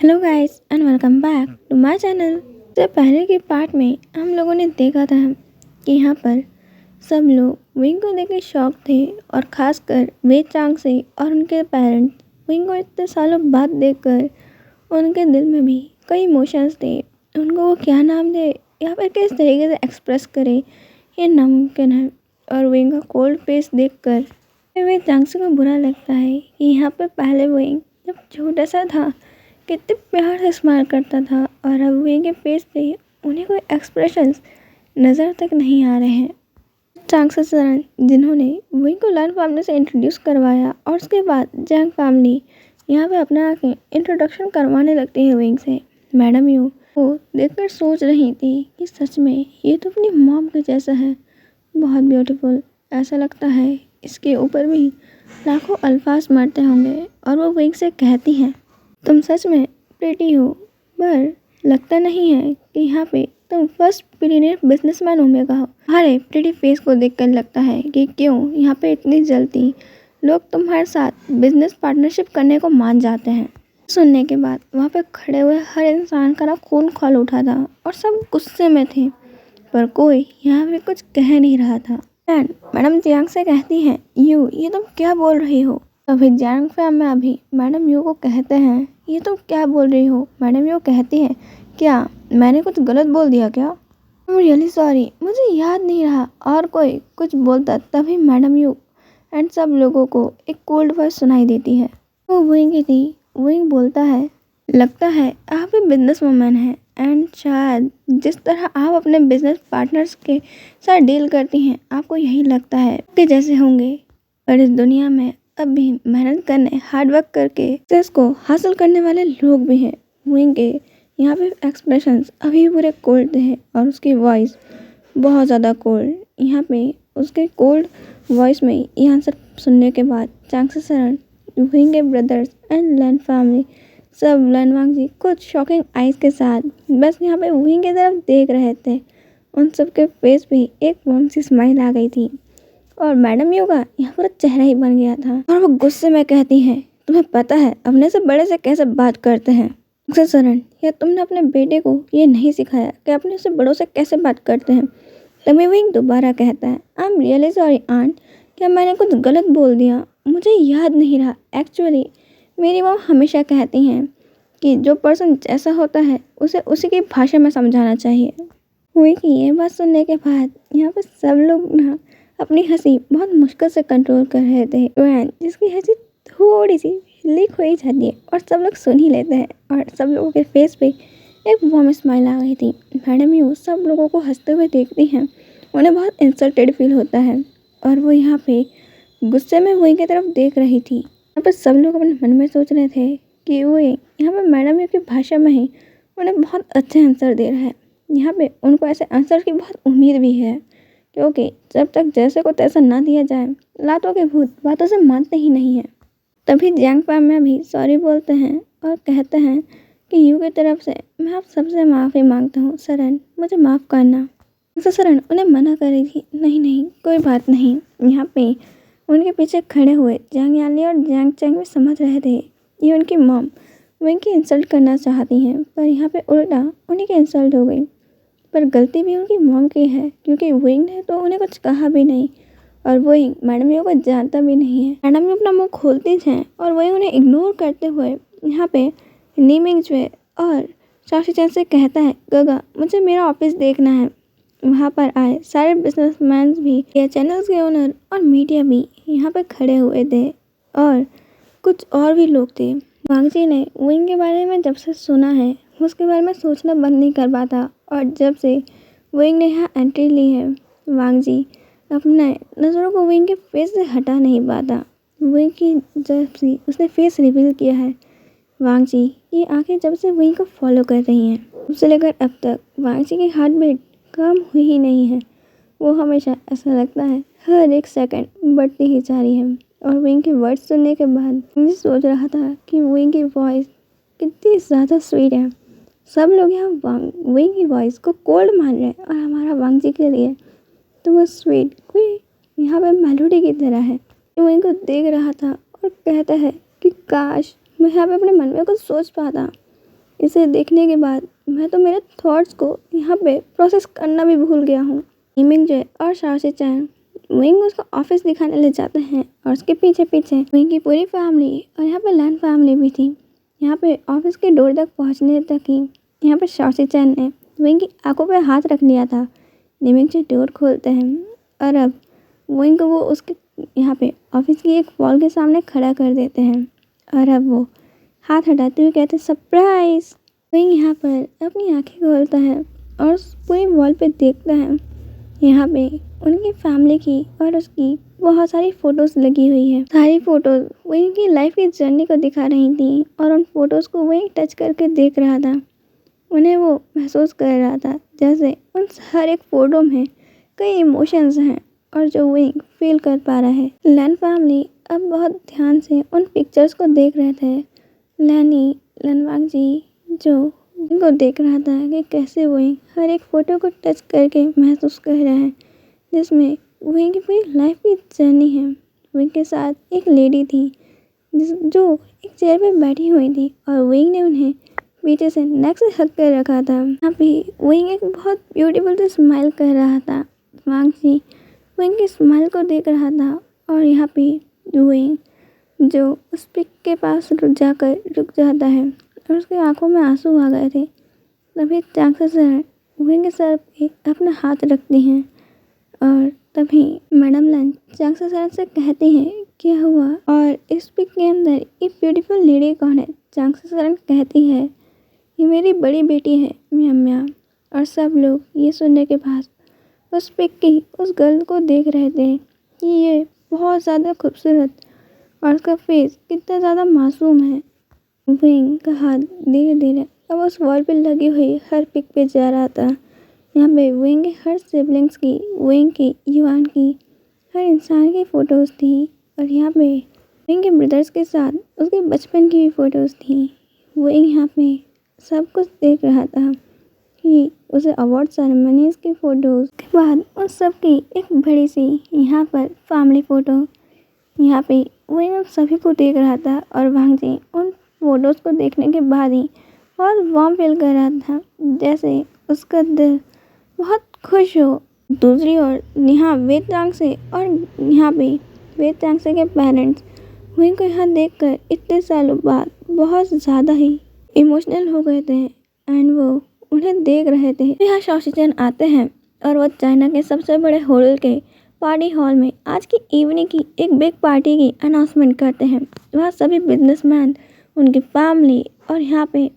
Hello guys and welcome back to my channel. तो पहले के पार्ट में हम लोगों ने देखा था कि यहाँ पर सब लोग विंग को देख के शॉक थे और ख़ासकर वे चांग से और उनके पेरेंट्स विंग को इतने सालों बाद देखकर उनके दिल में भी कई इमोशंस थे। उनको वो क्या नाम दे या फिर किस तरीके से एक्सप्रेस करे ये नामुमकिन है। और विंग का कोल्ड फेस देखकर वे चांग से को बुरा लगता है कि यहाँ पर पहले विंग जब छोटा सा था कितने प्यार से स्माइल करता था और अब विंग के फेस पे उन्हें कोई एक्सप्रेशंस नज़र तक नहीं आ रहे हैं। चांग ससुराल जिन्होंने विंग को लान फैमिली से इंट्रोड्यूस करवाया और उसके बाद जैंग फैमिली यहाँ पे अपना आके इंट्रोडक्शन करवाने लगती है विंग से। मैडम यू वो देखकर सोच रही थी कि सच में ये तो अपनी मॉम के जैसा है, बहुत ब्यूटीफुल। ऐसा लगता है इसके ऊपर भी लाखों अल्फाज मरते होंगे। और वो विंग से कहती हैं, तुम सच में प्रिटी हो, पर लगता नहीं है कि यहाँ पे तुम फर्स्ट बिलियनियर बिजनेसमैन ओमेगा हो। तुम्हारे प्रिटी फेस को देखकर लगता है कि क्यों यहाँ पे इतनी जल्दी लोग तुम्हारे साथ बिजनेस पार्टनरशिप करने को मान जाते हैं। सुनने के बाद वहाँ पे खड़े हुए हर इंसान का ना खून खौल उठा था और सब गुस्से में थे, पर कोई यहाँ पे कुछ कह नहीं रहा था। एंड मैडम जियांग से कहती हैं, ये तुम क्या बोल रही हो। अभी जैंग फैम में अभी मैडम यू को कहते हैं, ये तुम क्या बोल रही हो। मैडम यू कहती है, क्या मैंने कुछ गलत बोल दिया क्या। आई एम रियली सॉरी, मुझे याद नहीं रहा। और कोई कुछ बोलता तभी मैडम यू एंड सब लोगों को एक कोल्ड वॉइस सुनाई देती है। वो विंग की थी। विंग बोलता है, लगता है आप भी बिजनेस वूमेन हैं एंड शायद जिस तरह आप अपने बिजनेस पार्टनर्स के साथ डील करती हैं आपको यही लगता है कि जैसे होंगे, पर इस दुनिया में अब भी मेहनत करने हार्ड वर्क करके सक्सेस को हासिल करने वाले लोग भी हैं। विंग के यहाँ पे एक्सप्रेशंस अभी पूरे कोल्ड थे और उसकी वॉइस बहुत ज़्यादा कोल्ड। यहाँ पे उसके कोल्ड वॉइस में ये आंसर सुनने के बाद चांग से सरन, विंग के ब्रदर्स एंड लैन फैमिली सब लैनवांग जी कुछ शॉकिंग आइज के साथ बस यहाँ पे विंग की तरफ देख रहे थे। उन सब के फेस पे एक वार्म सी स्माइल आ गई थी और मैडम यू का यहाँ पूरा चेहरा ही बन गया था। और वो गुस्से में कहती हैं, तुम्हें पता है अपने से बड़े से कैसे बात करते हैं। सरन, या तुमने अपने बेटे को ये नहीं सिखाया कि अपने से बड़ों से कैसे बात करते हैं। तभी विंग दोबारा कहता है, I am really sorry aunt, क्या मैंने कुछ गलत बोल दिया, मुझे याद नहीं रहा। एक्चुअली मेरी मॉम हमेशा कहती हैं कि जो पर्सन जैसा होता है उसे उसी की भाषा में समझाना चाहिए। विंग की ये बात सुनने के बाद यहाँ पर सब लोग ना अपनी हंसी बहुत मुश्किल से कंट्रोल कर रहे थे। वैन जिसकी हंसी थोड़ी सी लीक हो ही जाती है और सब लोग सुन ही लेते हैं और सब लोगों के फेस पे एक वार्म स्माइल आ गई थी। मैडम यू सब लोगों को हंसते हुए देखती हैं, उन्हें बहुत इंसल्टेड फील होता है और वो यहाँ पे गुस्से में वही की तरफ देख रही थी। यहाँ पर सब लोग अपने मन में सोच रहे थे कि वो यहाँ पर मैडम यू की भाषा में ही उन्हें बहुत अच्छे आंसर दे रहा है। यहाँ पे उनको ऐसे आंसर की बहुत उम्मीद भी है, क्योंकि जब तक जैसे को तैसा ना दिया जाए लातों के भूत बातों से मानते ही नहीं हैं। तभी जैंग फैम में भी सॉरी बोलते हैं और कहते हैं कि यू की तरफ से मैं आप सबसे माफ़ी मांगता हूँ सरन, मुझे माफ़ करना। तो सरन उन्हें मना कर रही थी, नहीं नहीं कोई बात नहीं। यहाँ पे उनके पीछे खड़े हुए जैंग याली और जैंग चैंग भी समझ रहे थे ये उनकी मॉम विंग की इंसल्ट करना चाहती हैं, पर यहाँ पे उल्टा उन्हीं की इंसल्ट हो गई। पर गलती भी उनकी मॉम की है, क्योंकि विंग ने तो उन्हें कुछ कहा भी नहीं और वही मैडम यू को जानता भी नहीं है। मैडम यू अपना मुंह खोलती हैं और वही उन्हें इग्नोर करते हुए यहाँ पे नीमिंग जो है और शाशी चैन से कहता है, गगा मुझे मेरा ऑफिस देखना है। वहाँ पर आए सारे बिजनेसमैन भी या चैनल्स के ओनर और मीडिया भी यहाँ पे खड़े हुए थे और कुछ और भी लोग थे। वांग जी ने विंग के बारे में जब से सुना है उसके बारे में सोचना बंद नहीं कर पाता और जब से विंग ने यहाँ एंट्री ली है वांग जी अपने नज़रों को विंग के फेस से हटा नहीं पाता। विंग की जब से उसने फेस रिवील किया है वांग जी ये आंखें जब से विंग को फॉलो कर रही हैं उससे लेकर अब तक वांग जी की हार्ट बीट कम हुई ही नहीं है। वो हमेशा ऐसा लगता है हर एक सेकंड बढ़ती ही जा रही है। और विंग के वर्ड सुनने के बाद मुझे सोच रहा था कि विंग की वॉइस कितनी ज़्यादा स्वीट है। सब लोग यहाँ विंग की वॉइस को कोल्ड मान रहे हैं और हमारा वांग जी के लिए तो वो स्वीट कोई यहाँ पे मेलोडी की तरह है। विंग को देख रहा था और कहता है कि काश मैं यहाँ पे अपने मन में कुछ सोच पाता इसे देखने के बाद मैं तो मेरे थॉट्स को यहाँ पे प्रोसेस करना भी भूल गया हूँ। मिंगजे और शाओशी चैन विंग उसको ऑफिस दिखाने ले जाते हैं और उसके पीछे पीछे विंग की पूरी फैमिली और यहाँ पे लैन फैमिली भी थी। यहाँ पे ऑफिस के डोर तक पहुँचने तक ही यहाँ पे शाओशी चैन ने विंग की आंखों पे हाथ रख लिया था। मिंगजे डोर खोलते हैं और अब विंग को वो उसके यहाँ पे ऑफिस की एक वॉल के सामने खड़ा कर देते हैं और अब वो हाथ हटाते हुए कहते सरप्राइज। विंग यहाँ पर अपनी आंखें खोलता है और उस पूरी वॉल पे देखता है। यहाँ पे उनकी फैमिली की और उसकी बहुत सारी फोटोज लगी हुई है। सारी फोटोज विंग की लाइफ की जर्नी को दिखा रही थी और उन फोटोज को विंग टच करके देख रहा था। उन्हें वो महसूस कर रहा था जैसे उन हर एक फोटो में कई इमोशंस हैं और जो विंग फील कर पा रहा है। लैन फैमिली अब बहुत ध्यान से उन पिक्चर्स को देख रहे थे। लैनी लनवांग जी जो विंग को देख रहा था कि कैसे विंग हर एक फोटो को टच करके महसूस कर रहा है जिसमें विंग की पूरी लाइफ की जर्नी है। विंग के साथ एक लेडी थी जो एक चेयर पे बैठी हुई थी और विंग ने उन्हें पीछे से नेक से हक कर रखा था। यहाँ पे विंग एक बहुत ब्यूटीफुल से स्माइल कर रहा था। वांग जी विंग की स्माइल को देख रहा था और यहाँ पे विंग जो उस पिक के पास रुक जाता है और उसके आंखों में आंसू आ गए थे। तभी चांगसा सर विंग के सर पे अपना हाथ रखती हैं और तभी मैडम लैन चांगसा सर से कहती हैं क्या हुआ और इस पिक के अंदर ये ब्यूटीफुल लेडी कौन है। चांगसा सर कहती है ये मेरी बड़ी बेटी है म्या म्या। और सब लोग ये सुनने के बाद उस पिक की उस गर्ल को देख रहे थे कि ये बहुत ज़्यादा खूबसूरत और उसका फेस कितना ज़्यादा मासूम है। विंग का हाथ धीरे धीरे अब उस वॉल पे लगी हुई हर पिक पे जा रहा था। यहाँ पे विंग के हर सिबलिंग्स की, विंग की, युआन की, हर इंसान की फ़ोटोज़ थी और यहाँ पे विंग के ब्रदर्स के साथ उसके बचपन की भी फ़ोटोज़ थी। विंग यहाँ पे सब कुछ देख रहा था कि उसे अवार्ड सेरेमनीज़ की फ़ोटोज़ के बाद उन सब की एक बड़ी सी यहाँ पर फैमिली फ़ोटो। यहाँ पे विंग उन सभी को देख रहा था और वांग जी उन फोटोज़ को देखने के बाद ही बहुत वार्म फील कर रहा था जैसे उसका दिल बहुत खुश हो। दूसरी ओर यहाँ वेद चांगसे और यहाँ पे वेद चांगसे के पेरेंट्स विंग को यहाँ देखकर इतने सालों बाद बहुत ज़्यादा ही इमोशनल हो गए थे एंड वो उन्हें देख रहे थे। यहाँ शाओशी चैन आते हैं और वो चाइना के सबसे बड़े होटल के पार्टी हॉल में आज की इवनिंग की एक बिग पार्टी की अनाउंसमेंट करते हैं। वहाँ सभी बिजनेसमैन, उनकी फैमिली और यहाँ पे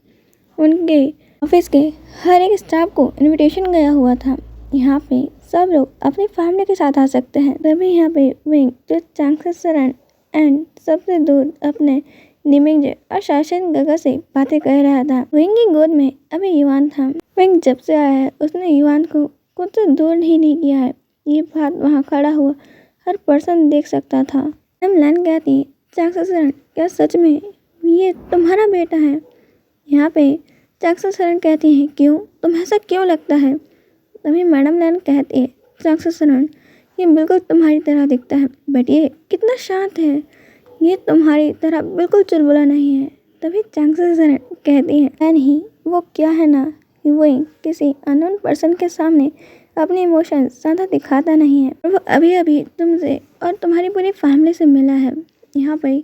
उनके ऑफिस के हर एक स्टाफ को इनविटेशन गया हुआ था। यहाँ पे सब लोग अपनी फैमिली के साथ आ सकते हैं। तभी यहाँ पे विंग जो चांगसा सरन एंड सबसे दूर अपने निमिंगजे और शाओशिन गगा से बातें कर रहा था। विंग की गोद में अभी युआन था। विंग जब से आया है उसने युआन को कुछ से दूर नहीं किया है। ये बात वहाँ खड़ा हुआ हर पर्सन देख सकता था। हम लैन कहती चांगसा सरन क्या सच में ये तुम्हारा बेटा है। यहाँ पे चांगसा सरन कहती हैं क्यों, तुम्हें ऐसा क्यों लगता है। तभी मैडम लैन कहती है चांगसा सरन ये बिल्कुल तुम्हारी तरह दिखता है बट ये कितना शांत है, ये तुम्हारी तरह बिल्कुल चुलबुला नहीं है। तभी चांगसा सरन कहती है नहीं वो क्या है ना वो किसी अननोन पर्सन के सामने अपने इमोशंस ज़्यादा दिखाता नहीं है और वो अभी अभी तुमसे और तुम्हारी पूरी फैमिली से मिला है। यहाँ पे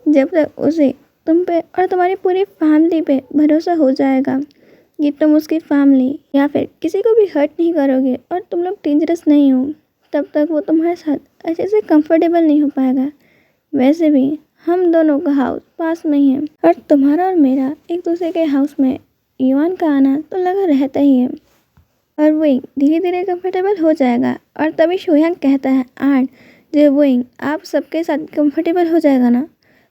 जब तक उसे तुम पे और तुम्हारी पूरी फैमिली पे भरोसा हो जाएगा कि तुम उसकी फैमिली या फिर किसी को भी हर्ट नहीं करोगे और तुम लोग डेंजरस नहीं हो, तब तक वो तुम्हारे साथ अच्छे से कंफर्टेबल नहीं हो पाएगा। वैसे भी हम दोनों का हाउस पास में ही है और तुम्हारा और मेरा एक दूसरे के हाउस में युआन का आना तो लगा रहता ही है और विंग धीरे धीरे कंफर्टेबल हो जाएगा। और तभी शोयांग कहता है एंड जब विंग आप सबके साथ कंफर्टेबल हो जाएगा ना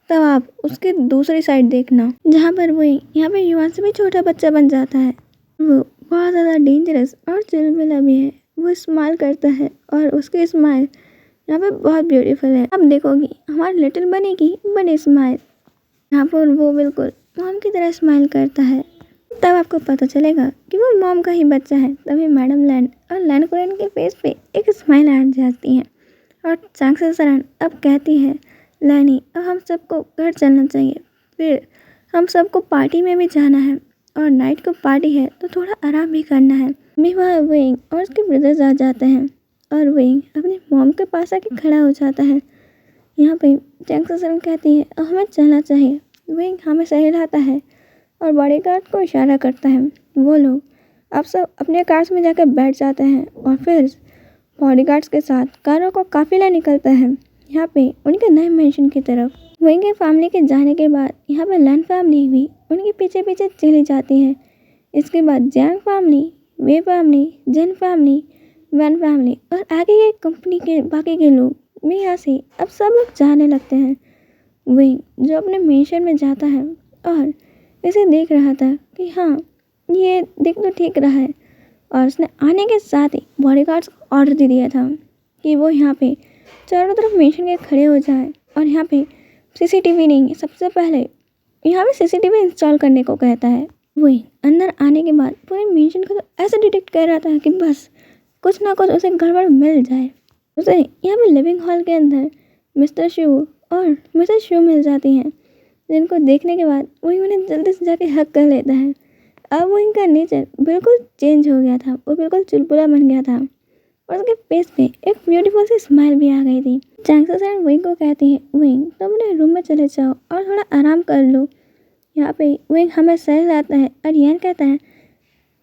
तब आप उसकी दूसरी साइड देखना जहाँ पर विंग यहाँ पे युआन से भी छोटा बच्चा बन जाता है। वो बहुत ज़्यादा डेंजरस और चिलमिला भी है। वो स्माइल करता है और उसकी स्माइल यहाँ पे बहुत ब्यूटीफुल है। आप देखोगी हमारी लिटिल बनी की बड़ी स्माइल, यहाँ पर वो बिल्कुल मॉम की तरह स्माइल करता है। तब आपको पता चलेगा कि वो मॉम का ही बच्चा है। तभी मैडम लैन और लैन कुरैन के फेस पे एक स्माइल आ जाती है और चांगसा सरन अब कहती है लैनी अब हम सबको घर चलना चाहिए, फिर हम सबको पार्टी में भी जाना है और नाइट को पार्टी है तो थोड़ा आराम भी करना है। मैं वहाँ विंग और उसके ब्रदर्स आ जाते हैं और विंग अपनी मॉम के पास आके खड़ा हो जाता है। यहाँ पे चैंग ससुर कहती है अब हमें चलना चाहिए। विंग हमें सही लाता है और बॉडीगार्ड को इशारा करता है। वो लोग अब सब अपने कार्स में जाकर बैठ जाते हैं और फिर बॉडीगार्ड्स के साथ कारों का काफिला निकलता है यहाँ पे उनके नए मेंशन की तरफ। विंग के फैमिली के जाने के बाद यहाँ पे लैन फैमिली भी उनके पीछे पीछे चली जाती है। इसके बाद जैंग फैमिली, वे फैमिली, जिन फैमिली, वैन फैमिली और आगे के कंपनी के बाकी के लोग भी यहाँ से अब सब लोग जाने लगते हैं। विंग जो अपने मेंशन में जाता है और इसे देख रहा था कि हाँ ये देख तो ठीक रहा है और उसने आने के साथ ही बॉडीगार्ड्स को ऑर्डर दे दिया था कि वो यहाँ पे चारों तरफ मेंशन के खड़े हो जाए और यहाँ पे सीसीटीवी नहीं, सबसे पहले यहाँ पे सीसीटीवी इंस्टॉल करने को कहता है। वही अंदर आने के बाद पूरे मेंशन को तो ऐसे डिटेक्ट कर रहा था कि बस कुछ ना कुछ उसे गड़बड़ मिल जाए। उसे यहाँ पे लिविंग हॉल के अंदर मिस्टर शिव और मिसेस शिव मिल जाती हैं, जिनको देखने के बाद वही उन्हें जल्दी से जाके हक कर लेता है। अब वो इनका नेचर बिल्कुल चेंज हो गया था, वो बिल्कुल चुलबुला बन गया था और उसके फेस पे एक ब्यूटीफुल सी स्माइल भी आ गई थी। चैंग ससुर विंग को कहती है विंग तुम अपने रूम में चले जाओ और थोड़ा आराम कर लो। यहाँ पे विंग हमें सह लाता है और यान कहता है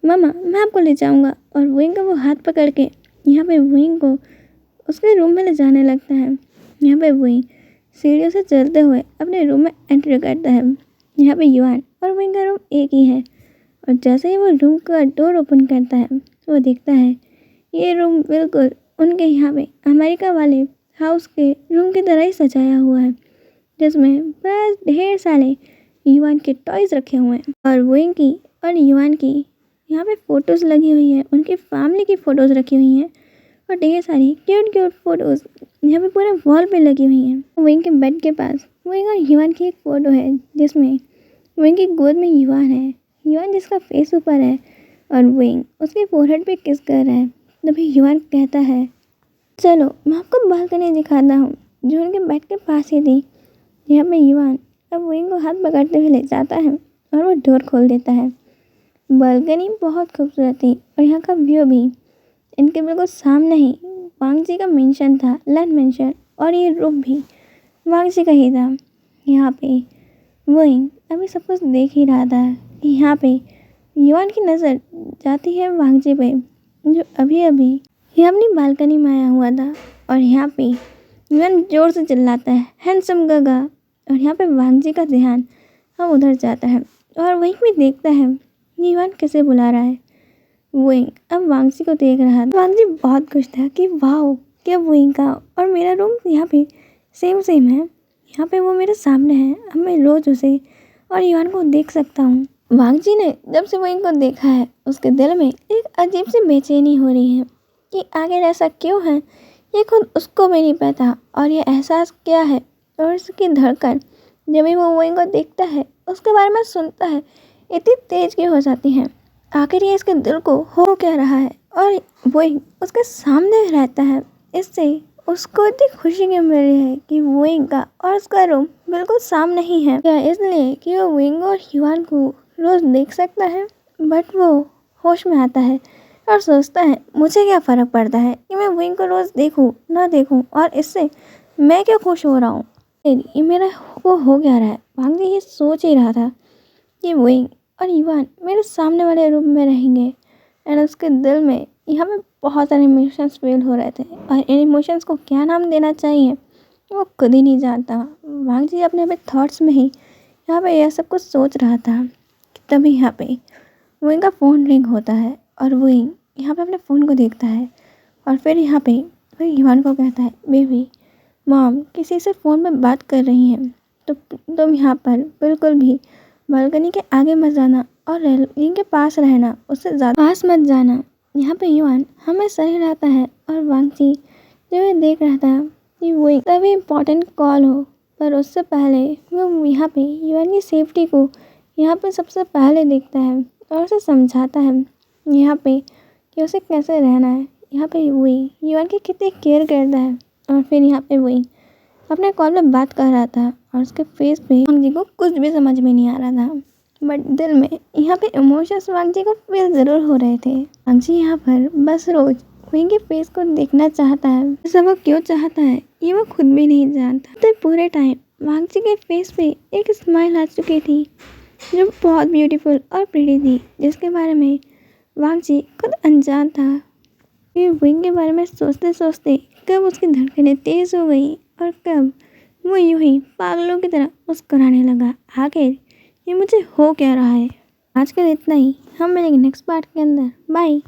मामा मैं आपको ले जाऊँगा और विंग का वो हाथ पकड़ के यहाँ पे विंग को उसके रूम में ले जाने लगता है। यहाँ पे विंग सीढ़ियों से चलते हुए अपने रूम में एंट्री करता है। यहाँ पे युआन और विंग का रूम एक ही है और जैसे ही वो रूम का डोर ओपन करता है वो देखता है ये रूम बिल्कुल उनके यहाँ पे अमेरिका वाले हाउस के रूम की तरह ही सजाया हुआ है, जिसमें बस ढेर सारे युआन के टॉयज रखे हुए हैं और विंग की और युआन की यहाँ पे फोटोज़ लगी हुई है, उनकी फैमिली की फ़ोटोज़ रखी हुई हैं और ढेर सारी क्यूट क्यूट फोटोज़ यहाँ पे पूरे वॉल पे लगी हुई हैं। विंग के बेड के पास विंग और युआन की एक फ़ोटो है जिसमें विंग की गोद में युआन है, युआन जिसका फेस ऊपर है और विंग उसके फोरहेड पे किस कर रहा है। तभी युआन कहता है चलो मैं आपको बालकनी दिखाता हूँ, जो उनके बेड के पास ही थी। यहाँ पे युआन अब विंग को हाथ पकड़ते हुए ले जाता है और वो डोर खोल देता है। बालकनी बहुत खूबसूरत थी और यहाँ का व्यू भी इनके बिल्कुल सामने ही वांग जी का मेंशन था, लैंड मेंशन, और ये रूम भी वांग जी का ही था। यहाँ पे विंग अभी सब कुछ देख ही रहा था कि यहाँ पे युआन की नज़र जाती है वांग जी पे, जो अभी अभी ये अपनी बालकनी में आया हुआ था और यहाँ पे युआन जोर से चिल्लाता है हैंडसम गगा और यहाँ पे वांग जी का ध्यान हम उधर जाता है और वहीं पे देखता है युआन कैसे बुला रहा है। विंग अब वांग जी को देख रहा था। वांग जी बहुत खुश था कि वाह क्या विंग का और मेरा रूम यहाँ पे सेम सेम है, यहाँ पे वो मेरे सामने है, अब मैं रोज उसे और युआन को देख सकता हूँ। वांग जी ने जब से विंग को देखा है उसके दिल में एक अजीब सी बेचैनी हो रही है कि आखिर ऐसा क्यों है, ये खुद उसको भी नहीं पता और ये एहसास क्या है। और उसकी धड़कन जब भी वो विंग को देखता है उसके बारे में सुनता है इतनी तेज क्यों हो जाती है, आखिर ये इसके दिल को हो क्या रहा है। और विंग उसके सामने रहता है, इससे उसको इतनी खुशी क्यों मिल रही है कि विंग का और उसका रूम बिल्कुल सामने ही है। क्या इसलिए कि वो विंग और युआन को रोज देख सकता है, बट वो होश में आता है और सोचता है मुझे क्या फ़र्क पड़ता है कि मैं विंग को रोज़ देखूं ना देखूं और इससे मैं क्यों खुश हो रहा हूँ, ये मेरा को हो क्या रहा है। वांग जी ये सोच ही रहा था कि विंग और युआन मेरे सामने वाले रूम में रहेंगे एंड उसके दिल में यहाँ पे बहुत सारे इमोशंस फील हो रहे थे और इन इमोशंस को क्या नाम देना चाहिए वो खुद ही नहीं जानता। वांग जी अपने अपने थॉट्स में ही यहाँ पे यह सब कुछ सोच रहा था कि तभी यहाँ पे विंग का फ़ोन रिंग होता है और विंग यहाँ पे अपने फ़ोन को देखता है और फिर यहाँ पे वह युआन को कहता है बेबी मॉम किसी से फ़ोन पे बात कर रही हैं, तो तुम यहाँ पर बिल्कुल भी बालकनी के आगे मत जाना और रेलिंग के पास रहना, उससे ज़्यादा पास मत जाना। यहाँ पे युआन हमें सही रहता है और वांग जी जो ये देख रहा था कि विंग तभी इम्पोर्टेंट कॉल हो, पर उससे पहले वो यहाँ पे युआन की सेफ्टी को यहाँ पे सबसे पहले देखता है और उसे समझाता है यहाँ पे कि उसे कैसे रहना है। यहाँ पे विंग युआन की कितनी केयर करता है और फिर यहाँ पे विंग अपने कॉल में बात कर रहा था और उसके फेस पे वांग जी को कुछ भी समझ में नहीं आ रहा था। बट दिल में यहाँ पे इमोशंस वांगजी को फील ज़रूर हो रहे थे। वांगजी यहाँ पर बस रोज विंग के फेस को देखना चाहता है। ऐसा वो क्यों चाहता है ये वो खुद भी नहीं जानता। तो पूरे टाइम वांगजी के फेस पे एक स्माइल आ चुकी थी जो बहुत ब्यूटीफुल और प्रिटी थी, जिसके बारे में वांगजी खुद अनजान था। ये विंग के बारे में सोचते सोचते कब उसकी धड़कनें तेज हो गई और कब वो यूं ही पागलों की तरह मुस्कुराने लगा। आखिर ये मुझे हो क्या रहा है। आज के लिए इतना ही, हम मिलेंगे नेक्स्ट पार्ट के अंदर। बाय।